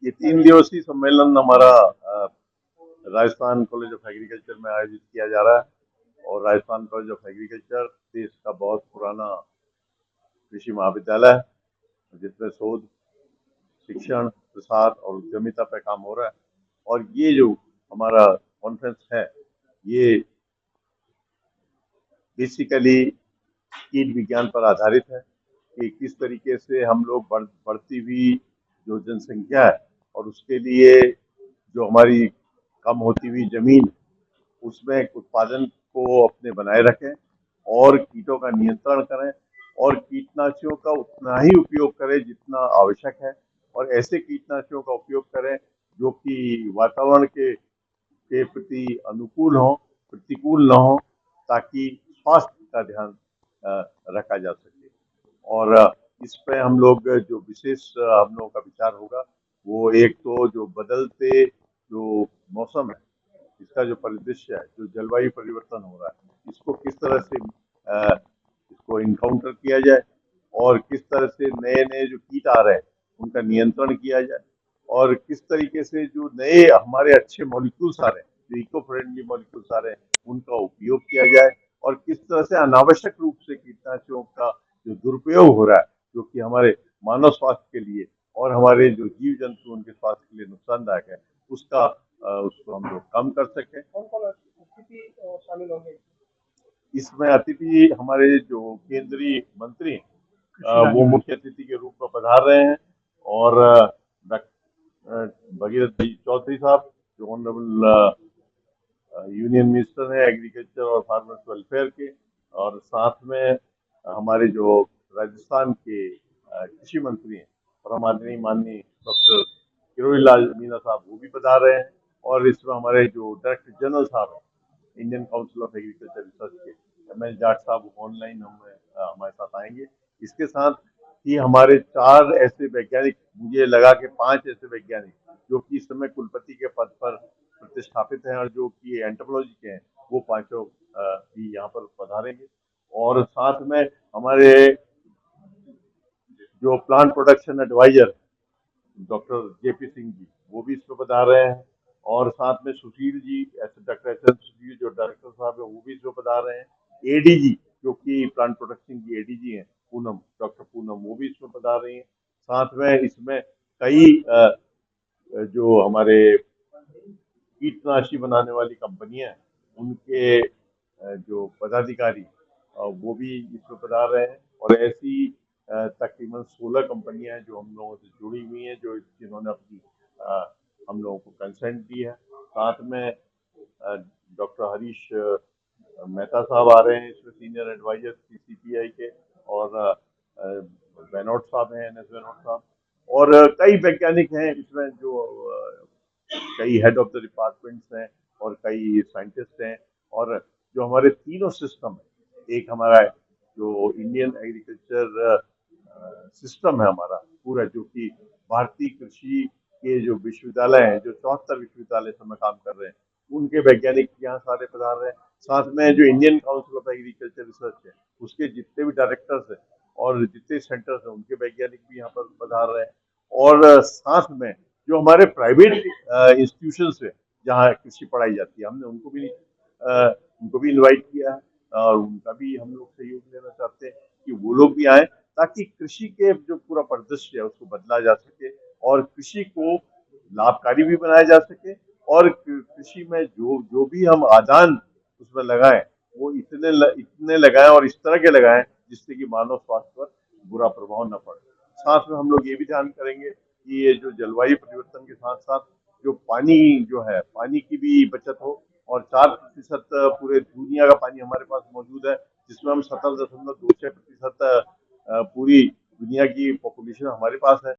ये 3 दिवसीय सम्मेलन हमारा राजस्थान कॉलेज ऑफ एग्रीकल्चर में आयोजित किया जा रहा है। और राजस्थान कॉलेज ऑफ एग्रीकल्चर देश का बहुत पुराना कृषि महाविद्यालय है, जिसमें शोध, शिक्षण, प्रसार और उद्यमिता पे काम हो रहा है। और ये जो हमारा कॉन्फ्रेंस है, ये बेसिकली कीट विज्ञान पर आधारित है कि किस तरीके से हम लोग बढ़ती हुई जो जनसंख्या है और उसके लिए जो हमारी कम होती हुई जमीन, उसमें उत्पादन को अपने बनाए रखें और कीटों का नियंत्रण करें और कीटनाशियों का उतना ही उपयोग करें जितना आवश्यक है, और ऐसे कीटनाशियों का उपयोग करें जो कि वातावरण के प्रति अनुकूल हो, प्रतिकूल न हो, ताकि स्वास्थ्य का ध्यान रखा जा सके। और इस पे हम लोग जो विशेष हम लोगों का विचार होगा, वो एक तो जो बदलते जो मौसम है, इसका जो परिदृश्य है, जो जलवायु परिवर्तन हो रहा है, इसको किस तरह से इसको इनकाउंटर किया जाए और किस तरह से नए नए जो कीट आ रहे हैं उनका नियंत्रण किया जाए, और किस तरीके से जो नए हमारे अच्छे मॉलिक्यूल्स आ रहे हैं, जो इको फ्रेंडली मॉलिक्यूल्स आ रहे हैं, उनका उपयोग किया जाए, और किस तरह से अनावश्यक रूप से कीटनाशकों का जो दुरुपयोग हो रहा है, जो कि हमारे मानव स्वास्थ्य के लिए और हमारे जो जीव जंतु उनके स्वास्थ्य के लिए नुकसानदायक है, उसको हम लोग कम कर सकें। कौन कौन अतिथि शामिल होंगे इसमें? अतिथि हमारे जो केंद्रीय मंत्री वो मुख्य अतिथि के रूप में पधार रहे हैं, और भगीरथ जी चौधरी साहब जो ऑनरेबल यूनियन मिनिस्टर है एग्रीकल्चर और फार्मर्स वेलफेयर के, और साथ में हमारे जो राजस्थान के कृषि मंत्री हैं और हमारे माननीय डॉक्टर किरोड़ी लाल मीणा साहब, वो भी पधार रहे हैं। और इसमें हमारे जो डायरेक्टर जनरल साहब हैं Indian council of agriculture research के, एम.एस. जाट साहब, ऑनलाइन हमारे साथ आएंगे। इसके साथ ही हमारे 4 ऐसे वैज्ञानिक, मुझे लगा कि 5 ऐसे वैज्ञानिक जो कि इस समय कुलपति के पद पर प्रतिष्ठापित हैं और जो कि एंटोमोलॉजी के हैं, वो पांचों भी यहाँ पर पधारेंगे। और साथ में हमारे जो plant production adviser doctor JP Singh ji, वो भी इसमें पधार रहे हैं। और साथ में सुशील जी, डॉक्टर एस.एन. सुशील जो डायरेक्टर साहब है, वो भी इसमें पधार रहे हैं। एडीजी जो कि प्लांट प्रोडक्शन की एडीजी हैं, पूनम, डॉक्टर पूनम, वो भी इसमें पधार रही हैं। साथ में इसमें कई जो हमारे कीटनाशी बनाने वाली कंपनियां हैं, उनके जो पदाधिकारी वो भी इसमें पधार रहे हैं। और ऐसी तकरीबन 16 कंपनियां हैं जो हम लोगों से जुड़ी हुई हैं, जिन्होंने अपनी हम लोगों को कंसेंट दी है। साथ में डॉक्टर हरीश मेहता साहब आ रहे हैं इसमें, सीनियर एडवाइजर सीसीपीआई के, और बेनोट साहब हैं, एन.एस. बेनोट साहब, और कई वैज्ञानिक हैं इसमें, जो कई हेड ऑफ द डिपार्टमेंट्स हैं और कई साइंटिस्ट हैं। और जो हमारे तीनों सिस्टम है, एक हमारा जो इंडियन एग्रीकल्चर सिस्टम है हमारा पूरा, जो कि भारतीय कृषि के जो विश्वविद्यालय हैं, जो 74 विश्वविद्यालय समय काम कर रहे हैं, उनके वैज्ञानिक यहाँ सारे पधार रहे हैं। साथ में जो Indian council of agriculture research है, उसके जितने भी डायरेक्टर्स हैं और जितने सेंटर्स हैं, उनके वैज्ञानिक भी यहाँ पर पधार रहे हैं। और साथ में जो हमारे प्राइवेट इंस्टीट्यूशंस है जहाँ कृषि पढ़ाई जाती है, हमने उनको भी इनवाइट किया है, और उनका भी हम लोग सहयोग लेना चाहते हैं कि वो लोग भी आए, ताकि कृषि के जो पूरा परिदृश्य है उसको बदला जा सके और कृषि को लाभकारी भी बनाया जा सके, और कृषि में जो जो भी हम आदान उसमें लगाएं, वो इतने लगाएं और इस तरह के लगाएं जिससे कि मानव स्वास्थ्य पर बुरा प्रभाव न पड़े। साथ में हम लोग ये भी ध्यान करेंगे कि ये जो जलवायु परिवर्तन के साथ साथ जो पानी जो है, पानी की भी बचत हो, और 4% पूरे दुनिया का पानी हमारे पास मौजूद है, जिसमें हम 17.26% पूरी दुनिया की पॉपुलेशन हमारे पास है।